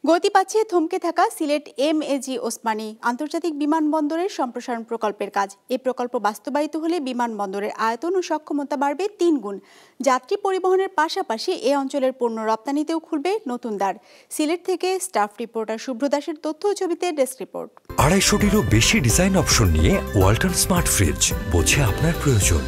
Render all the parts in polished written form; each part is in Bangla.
গতি পাচ্ছে থমকে থাকা সিলেট এমএজি ওসমানী আন্তর্জাতিক বিমানবন্দরের সম্প্রসারণ প্রকল্পের কাজ। এই প্রকল্প বাস্তবায়িত হলে বিমানবন্দরের আয়তন ও সক্ষমতা বাড়বে ৩ গুণ। যাত্রী পরিবহনের পাশাপাশি এ অঞ্চলের পণ্য রপ্তানিতেও খুলবে নতুন দ্বার। সিলেট থেকে স্টাফ রিপোর্টার শুভ্র দাসের তথ্য ও ছবিতে ডেস্ক রিপোর্ট। ২৫০টিরও বেশি ডিজাইন অপশন নিয়ে ওয়ালটন স্মার্ট ফ্রিজ, বোঝে আপনার প্রয়োজন।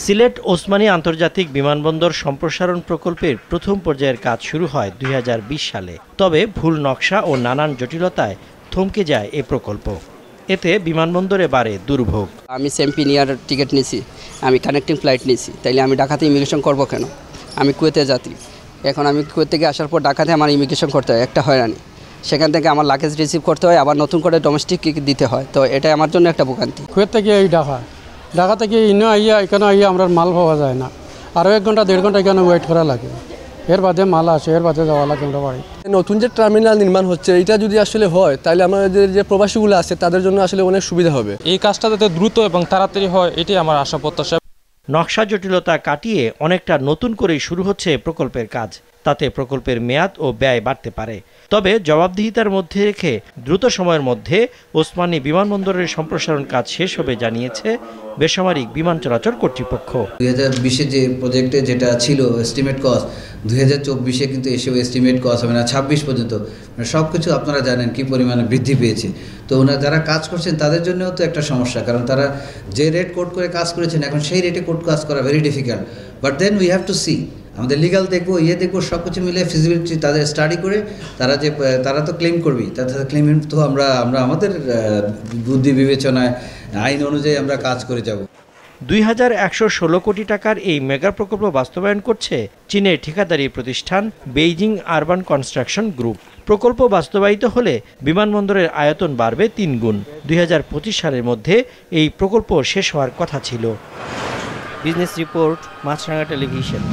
সিলেট ওসমানী আন্তর্জাতিক বিমানবন্দর সম্প্রসারণ প্রকল্পের প্রথম পর্যায়ের কাজ শুরু হয় ২০২০ সালে। তবে ভুল নকশা ও নানান জটিলতায় থমকে যায় এ প্রকল্প। এতে বিমানবন্দরে বাড়ে দুর্ভোগ। আমি সেম্পিনিয়ার টিকিট নিয়েছি, আমি কানেক্টিং ফ্লাইট নিয়েছি, তাইলে আমি ঢাকাতে ইমিগ্রেশন করবো কেন? আমি কুয়েতে যাত্রী, এখন আমি কুয়েত থেকে আসার পর ঢাকাতে আমার ইমিগ্রেশন করতে হয়, একটা হয়রানি। সেখান থেকে আমার লাগেজ রিসিভ করতে হয়, আবার নতুন করে ডোমেস্টিক দিতে হয়, তো এটা আমার জন্য একটা ভোগান্তি। কুয়েত থেকে এই ঢাকা থেকে ইনো আইয়া এখানে আইয়া আমরা মাল পাওয়া যায় না, আরও 1 ঘন্টা 1.5 ঘন্টা এখানে ওয়েট করা লাগে, এর বাদে মাল আসে, এর বাদে যাওয়া লাগে আমরা বাড়ি। নতুন যে টার্মিনাল নির্মাণ হচ্ছে, এটা যদি আসলে হয় তাহলে আমাদের যে প্রবাসীগুলো আছে তাদের জন্য আসলে অনেক সুবিধা হবে। এই কাজটা যাতে দ্রুত এবং তাড়াতাড়ি হয়, এটাই আমার আশা প্রত্যাশা। নকশা জটিলতা কাটিয়ে অনেকটা নতুন করেই শুরু হচ্ছে প্রকল্পের কাজ। তাতে প্রকল্পের মেয়াদ ও ব্যয় বাড়তে পারে। তবে জবাবদিহিতার মধ্যে রেখে দ্রুত সময়ের মধ্যে ওসমানী বিমানবন্দরের সম্প্রসারণ কাজ শেষ হবে জানিয়েছে বেসামরিক বিমান চলাচল কর্তৃপক্ষ। 2020-এ যে প্রজেক্টে যেটা ছিল এস্টিমেট কস্ট, 2024-এ কিন্তু এসেও এস্টিমেট কস্ট হবে না, 26 পর্যন্ত। মানে সব কিছু আপনারা জানেন কি পরিমাণে বৃদ্ধি পেয়েছে। তো ওনারা যারা কাজ করছেন তাদের জন্যও তো একটা সমস্যা, কারণ তারা যে রেট কোট করে কাজ করেছেন এখন সেই রেটে কোট কাজ করা very difficult. But then we have to see, আমাদের লিগাল দেখবো, দেখবো, সব কিছু মিলে ফিজিবিলিটি তাদের স্টাডি করে তারা তো ক্লেম করবেই, তাদের ক্লেম তো আমরা আমাদের বুদ্ধি বিবেচনায় আইন অনুযায়ী আমরা কাজ করে যাব। 2116 কোটি টাকার এই মেগা প্রকল্প বাস্তবায়ন করছে চীনের ঠিকাদারি প্রতিষ্ঠান বেইজিং আরবান কনস্ট্রাকশন গ্রুপ। প্রকল্প বাস্তবায়িত হলে বিমানবন্দরের আয়তন বাড়বে ৩ গুণ। 2025 সালের মধ্যে এই প্রকল্প শেষ হওয়ার কথা ছিল। বিজনেস রিপোর্ট, মাছরাঙা টেলিভিশন।